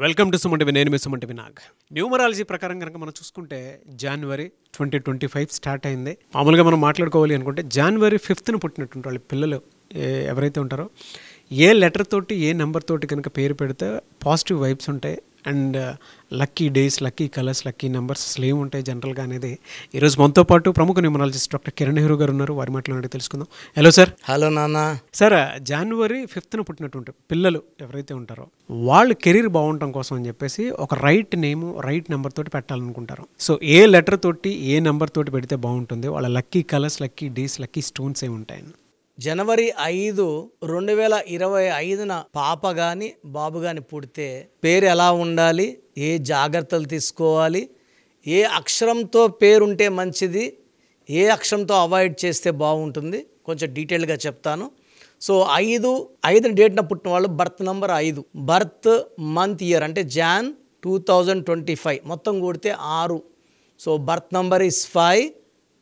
Welcome to Suman TV. నేను మీ Suman TV Nag. Numerology ప్రకారం కనుక మనం చూసుకుంటే జనవరి 2025 స్టార్ట్ అయింది. మామూలుగా మనం మాట్లాడుకోవాలి అనుకుంటే జనవరి 5th పుట్టినటువంటి వాళ్ళ పిల్లలు ఎవరైతే ఉంటారో ఏ లెటర్ తోటి ఏ నెంబర్ తోటి కనుక పేరు పెడితే పాజిటివ్ వైబ్స్ ఉంటాయి and lucky days, lucky colours, lucky numbers అసలు ఉంటాయి జనరల్గా అనేది ఈరోజు మనతో పాటు ప్రముఖ న్యూమరాలజిస్ట్ డాక్టర్ కిరణ్ నెహ్రూ గారు ఉన్నారు. వారి మాట్లాడి తెలుసుకుందాం. Hello sir. హలో నాన్న. సార్, జనవరి 5th పుట్టినటువంటి పిల్లలు ఎవరైతే ఉంటారో వాళ్ళు కెరీర్ బాగుండటం కోసం అని చెప్పేసి ఒక రైట్ నేమ్, రైట్ నెంబర్ తోటి పెట్టాలనుకుంటారు. సో ఏ లెటర్ తోటి ఏ నెంబర్ తోటి పెడితే బాగుంటుంది, వాళ్ళ lucky colours, lucky days, lucky stones ఏమి ఉంటాయని. జనవరి 5, 2025 పాప కానీ బాబు కానీ పుడితే పేరు ఎలా ఉండాలి, ఏ జాగ్రత్తలు తీసుకోవాలి, ఏ అక్షరంతో పేరుంటే మంచిది, ఏ అక్షరంతో అవాయిడ్ చేస్తే బాగుంటుంది, కొంచెం డీటెయిల్గా చెప్తాను. సో 5 డేట్న పుట్టిన వాళ్ళు birth number 5, birth month year అంటే జాన్ 2025, మొత్తం కూడితే 6. So birth number is 5,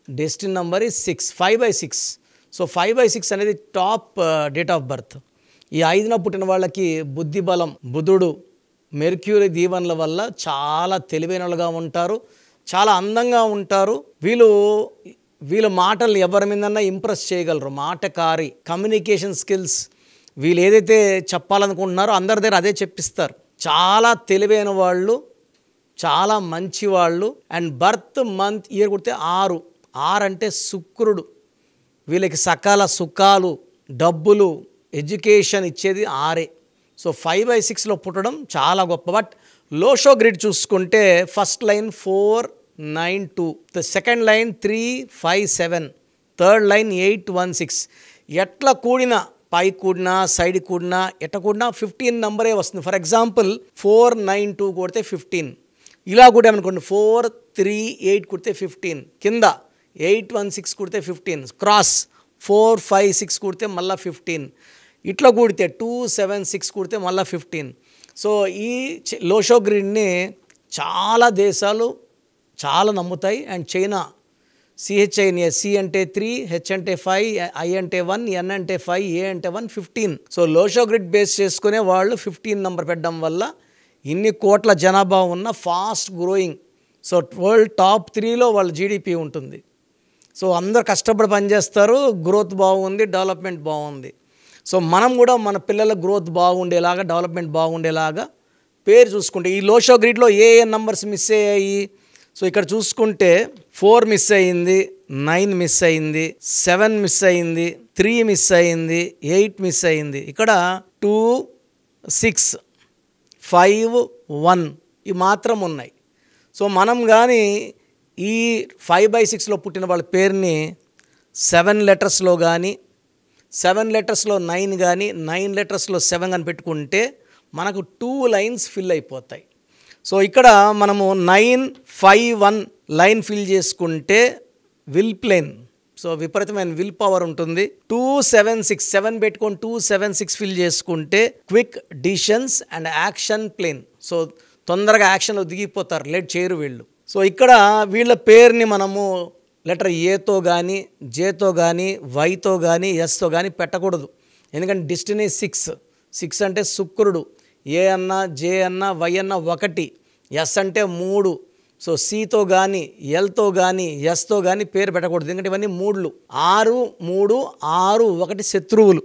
destiny number is 6, 5/6. So 5/6 అనేది టాప్ డేట్ ఆఫ్ బర్త్. ఈ 5న పుట్టిన వాళ్ళకి బుద్ధి బలం, బుధుడు, మెర్క్యూరీ దీవెనల వల్ల చాలా తెలివైన వాళ్ళుగా ఉంటారు, చాలా అందంగా ఉంటారు. వీళ్ళు మాటలు ఎవరి మీదన్నా ఇంప్రెస్ చేయగలరు, మాటకారి, కమ్యూనికేషన్ స్కిల్స్, వీళ్ళు ఏదైతే చెప్పాలనుకుంటున్నారో అందరి దగ్గర అదే చెప్పిస్తారు. చాలా తెలివైన వాళ్ళు, చాలా మంచి వాళ్ళు. అండ్ బర్త్ మంత్ ఇయర్ కొడితే 6 అంటే శుక్రుడు. వీళ్ళకి సకాల సుఖాలు, డబ్బులు, ఎడ్యుకేషన్ ఇచ్చేది 6. సో 5/6లో పుట్టడం చాలా గొప్ప. బట్ లోషో గ్రిడ్ చూసుకుంటే first line 4, 9, 2, the second line 3, 5, 7, third line 8, 1, 6. ఎట్లా కూడినా, పై కూడినా, సైడ్ కూడినా, ఎట్లా కూడినా 15 నెంబరే వస్తుంది. ఫర్ ఎగ్జాంపుల్ 4, 9, 2 కొడితే 15. ఇలా కూడా అనుకోండి 4, 3, 8 కొడితే 15, కింద 8, 1, 6 కుడితే 15, క్రాస్ 4, 5, 6 కుడితే మళ్ళీ 15, ఇట్లా కూడితే 2, 7, 6 కుడితే మళ్ళీ 15. సో ఈ లోషో గ్రిడ్ని చాలా దేశాలు చాలా నమ్ముతాయి. అండ్ చైనా CHINA, C అంటే 3, H అంటే 5, I అంటే 1, N అంటే 5, A అంటే 1, 15. సో లోషో గ్రిడ్ బేస్ చేసుకునే వాళ్ళు 15 నెంబర్ పెట్టడం వల్ల ఇన్ని కోట్ల జనాభా ఉన్న fast growing, so world top 3లో వాళ్ళ GDP ఉంటుంది. సో అందరు కష్టపడి పనిచేస్తారు, గ్రోత్ బాగుంది, డెవలప్మెంట్ బాగుంది. సో మనం కూడా మన పిల్లల గ్రోత్ బాగుండేలాగా, డెవలప్మెంట్ బాగుండేలాగా పేరు చూసుకుంటే ఈ లోషో గ్రిడ్లో ఏ నంబర్స్ మిస్ అయ్యాయి. సో ఇక్కడ చూసుకుంటే 4 మిస్ అయ్యింది, 9 మిస్ అయ్యింది, 7 మిస్ అయ్యింది, 3 మిస్ అయ్యింది, 8 మిస్ అయ్యింది. ఇక్కడ 2, 6, 5, 1 ఇవి మాత్రం ఉన్నాయి. సో మనం కానీ ఈ 5/6లో పుట్టిన వాళ్ళ పేరుని 7 లెటర్స్లో కానీ, 7 లెటర్స్లో 9 కానీ, 9 లెటర్స్లో 7 కానీ పెట్టుకుంటే మనకు 2 లైన్స్ ఫిల్ అయిపోతాయి. సో ఇక్కడ మనము 951 లైన్ ఫిల్ చేసుకుంటే విల్ ప్లేన్, సో విపరీతమైన విల్ పవర్ ఉంటుంది. 276 7 పెట్టుకొని 276 ఫిల్ చేసుకుంటే quick decisions and action plane, so తొందరగా యాక్షన్లో దిగిపోతారు, లేట్ చేయరు వీళ్ళు. సో ఇక్కడ వీళ్ళ పేరుని మనము లెటర్ ఏతో కానీ, జేతో కానీ, వైతో కానీ, ఎస్తో కానీ పెట్టకూడదు. ఎందుకంటే డెస్టినీ 6 అంటే శుక్రుడు, ఏ అన్నా, జే అన్నా, వై అన్నా 1, ఎస్ అంటే 3. సో సితో కానీ, ఎల్తో కానీ, ఎస్తో కానీ పేరు పెట్టకూడదు, ఎందుకంటే ఇవన్నీ 3లు. 6, 3, 6, 1 శత్రువులు.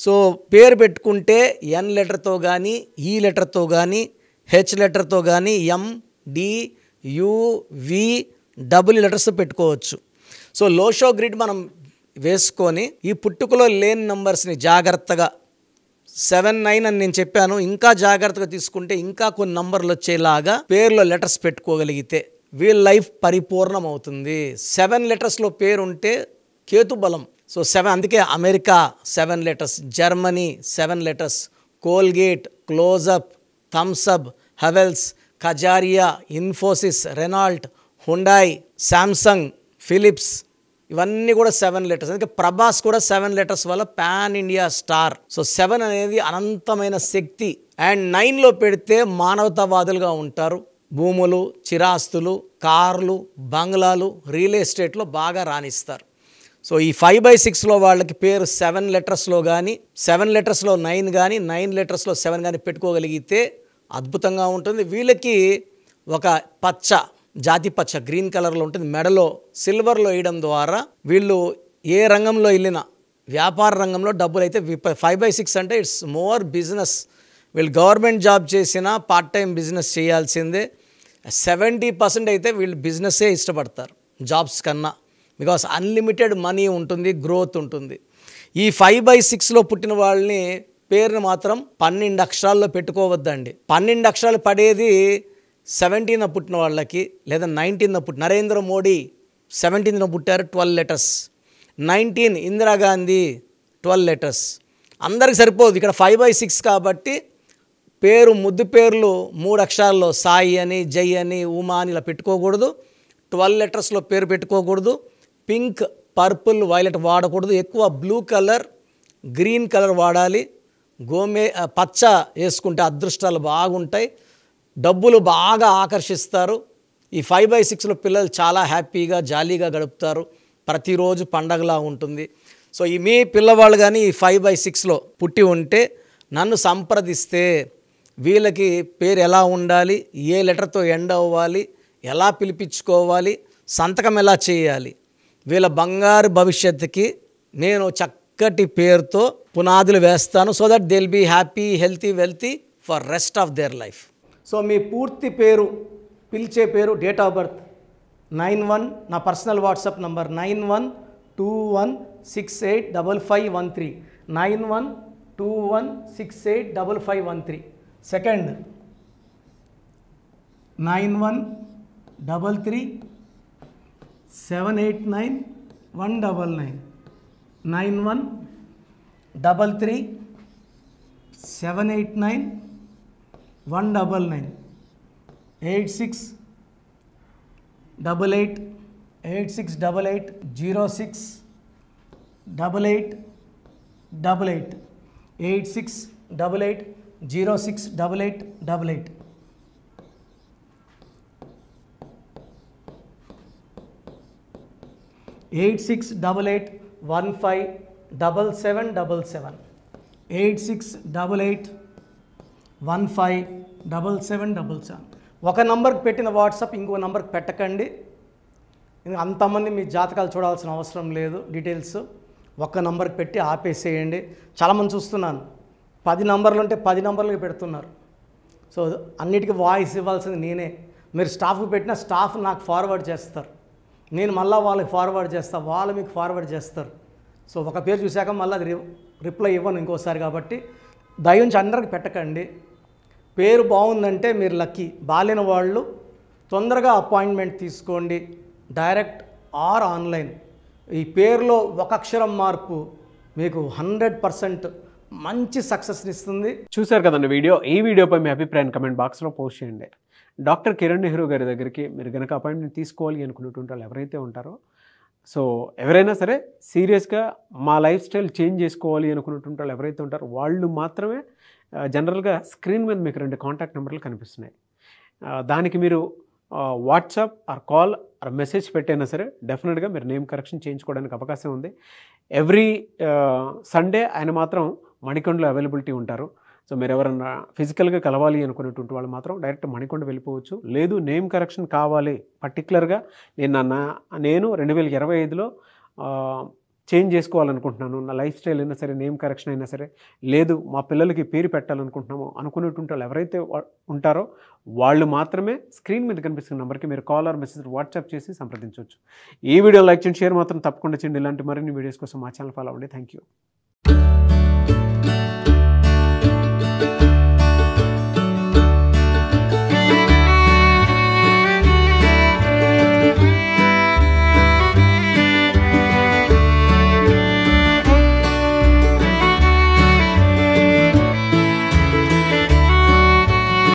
సో పేరు పెట్టుకుంటే ఎన్ లెటర్తో కానీ, ఈ లెటర్తో కానీ, హెచ్ లెటర్తో కానీ, M, D, U, V, double letters పెట్టుకోవచ్చు. సో లోషో గ్రిడ్ మనం వేసుకొని ఈ పుట్టుకలో లేని నంబర్స్ని జాగ్రత్తగా 7, 9 అని నేను చెప్పాను, ఇంకా జాగ్రత్తగా తీసుకుంటే ఇంకా కొన్ని నంబర్లు వచ్చేలాగా పేరులో లెటర్స్ పెట్టుకోగలిగితే వీళ్ళ లైఫ్ పరిపూర్ణం అవుతుంది. 7 లెటర్స్లో పేరు ఉంటే కేతు బలం. సో 7, అందుకే America 7 letters, Germany 7 letters, Colgate, Closeup, Thums Up, Havells, Kajaria, Infosys, Renault, Hyundai, Samsung, Philips, ఇవన్నీ కూడా 7 లెటర్స్. అందుకే ప్రభాస్ కూడా 7 లెటర్స్ వల్ల పాన్ ఇండియా స్టార్. సో 7 అనేది అనంతమైన శక్తి. అండ్ 9లో పెడితే మానవతావాదులుగా ఉంటారు, భూములు, చిరాస్తులు, కార్లు, బంగ్లాలు, రియల్ ఎస్టేట్లో బాగా రాణిస్తారు. సో ఈ 5/6లో వాళ్ళకి పేరు 7 లెటర్స్లో కానీ, 7 లెటర్స్లో 9 కానీ, 9 లెటర్స్లో 7 కానీ పెట్టుకోగలిగితే అద్భుతంగా ఉంటుంది. వీళ్ళకి ఒక పచ్చ, జాతి పచ్చ గ్రీన్ కలర్లో ఉంటుంది, మెడలో సిల్వర్లో వేయడం ద్వారా వీళ్ళు ఏ రంగంలో వెళ్ళినా, వ్యాపార రంగంలో డబ్బులు అయితే 5/6 అంటే ఇట్స్ మోర్ బిజినెస్. వీళ్ళు గవర్నమెంట్ జాబ్ చేసినా పార్ట్ టైం బిజినెస్ చేయాల్సిందే. 70% అయితే వీళ్ళు బిజినెస్సే ఇష్టపడతారు జాబ్స్ కన్నా. బికాస్ అన్లిమిటెడ్ మనీ ఉంటుంది, గ్రోత్ ఉంటుంది. ఈ 5/6లో పుట్టిన వాళ్ళని పేరుని మాత్రం 12 అక్షరాల్లో పెట్టుకోవద్దండి. 12 అక్షరాలు పడేది 17న పుట్టిన వాళ్ళకి, లేదా 19న నరేంద్ర మోడీ 17న పుట్టారు, 12 లెటర్స్. 19 ఇందిరాగాంధీ 12 లెటర్స్. అందరికి సరిపోదు. ఇక్కడ 5/6 కాబట్టి పేరు, ముద్దు పేర్లు 3 అక్షరాల్లో సాయి అని, జై అని, ఉమా అని ఇలా పెట్టుకోకూడదు. 12 లెటర్స్లో పేరు పెట్టుకోకూడదు. పింక్, పర్పుల్, వైలెట్ వాడకూడదు. ఎక్కువ బ్లూ కలర్, గ్రీన్ కలర్ వాడాలి. పచ్చ వేసుకుంటే అదృష్టాలు బాగుంటాయి, డబ్బులు బాగా ఆకర్షిస్తారు. ఈ 5/6లో పిల్లలు చాలా హ్యాపీగా, జాలీగా గడుపుతారు. ప్రతిరోజు పండగలా ఉంటుంది. సో మీ పిల్లవాళ్ళు కానీ ఈ 5/6లో పుట్టి ఉంటే నన్ను సంప్రదిస్తే వీళ్ళకి పేరు ఎలా ఉండాలి, ఏ లెటర్తో ఎండ్ అవ్వాలి, ఎలా పిలిపించుకోవాలి, సంతకం ఎలా చేయాలి, వీళ్ళ బంగారు భవిష్యత్తుకి నేను చక్కటి పేరుతో పునాదులు వేస్తాను. So that they will be happy, healthy, wealthy for rest of their life. So మీ పూర్తి పేరు, పిలిచే పేరు, డేట్ ఆఫ్ బర్త్ 91, నా పర్సనల్ వాట్సాప్ నంబర్ 9121685513, 9121685513. సెకండ్ 9133789199, 9133789199, 8688068888, 8688068888. 8688157777, 8688157777. ఒక నంబర్కి పెట్టిన వాట్సాప్ ఇంకో నంబర్కి పెట్టకండి. అంతమంది మీ జాతకాలు చూడాల్సిన అవసరం లేదు. డీటెయిల్స్ ఒక్క నంబర్కి పెట్టి ఆపేసేయండి. చాలామంది చూస్తున్నాను 10 నంబర్లు ఉంటే 10 నంబర్లకి పెడుతున్నారు. సో అన్నిటికీ వాయిస్ ఇవ్వాల్సింది నేనే. మీరు స్టాఫ్కి పెట్టినా స్టాఫ్ నాకు ఫార్వర్డ్ చేస్తారు, నేను మళ్ళీ వాళ్ళకి ఫార్వర్డ్ చేస్తాను, వాళ్ళు మీకు ఫార్వర్డ్ చేస్తారు. సో ఒక పేరు చూశాక మళ్ళీ అది రిప్లై ఇవ్వను ఇంకోసారి. కాబట్టి దయించి అందరికి పెట్టకండి. పేరు బాగుందంటే మీరు లక్కీ. బాలేని వాళ్ళు తొందరగా అపాయింట్మెంట్ తీసుకోండి, డైరెక్ట్ ఆర్ ఆన్లైన్. ఈ పేరులో ఒక అక్షరం మార్పు మీకు 100% మంచి సక్సెస్ని ఇస్తుంది. చూశారు కదండి వీడియో. ఈ వీడియోపై మీ అభిప్రాయాన్ని కమెంట్ బాక్స్లో పోస్ట్ చేయండి. డాక్టర్ కిరణ్ నెహ్రూ గారి దగ్గరికి మీరు కనుక అపాయింట్మెంట్ తీసుకోవాలి అనుకున్నటువంటి వాళ్ళు ఎవరైతే ఉంటారో, సో ఎవరైనా సరే సీరియస్గా మా లైఫ్ స్టైల్ చేంజ్ చేసుకోవాలి అనుకున్నటువంటి వాళ్ళు ఎవరైతే ఉంటారో వాళ్ళు మాత్రమే జనరల్గా స్క్రీన్ మీద మీకు 2 కాంటాక్ట్ నెంబర్లు కనిపిస్తున్నాయి. దానికి మీరు WhatsApp or call or message పెట్టైనా సరే డెఫినెట్గా మీరు నేమ్ కరెక్షన్ చేయించుకోవడానికి అవకాశం ఉంది. ఎవ్రీ సండే ఆయన మాత్రం మణికొండలో అవైలబిలిటీ ఉంటారు. సో మీరు ఎవరన్నా ఫిజికల్గా కలవాలి అనుకునేటువంటి వాళ్ళు మాత్రం డైరెక్ట్ మణికొండ వెళ్ళిపోవచ్చు. లేదు నేమ్ కరెక్షన్ కావాలి పర్టికులర్గా నేను 2025లో చేంజ్ చేసుకోవాలనుకుంటున్నాను, నా లైఫ్ స్టైల్ అయినా సరే, నేమ్ కరెక్షన్ అయినా సరే, లేదు మా పిల్లలకి పేరు పెట్టాలనుకుంటున్నాము అనుకునేటువంటి వాళ్ళు ఎవరైతే ఉంటారో వాళ్ళు మాత్రమే స్క్రీన్ మీద కనిపిస్తున్న నెంబర్కి మీరు కాల్ ఆర్ మెసేజ్ వాట్సాప్ చేసి సంప్రదించవచ్చు. ఈ వీడియో లైక్ చేయండి, షేర్ మాత్రం తప్పకుండా చేయండి. ఇలాంటి మరిన్ని వీడియోస్ కోసం మా ఛానల్ ఫాలో అవ్వండి. Thank you.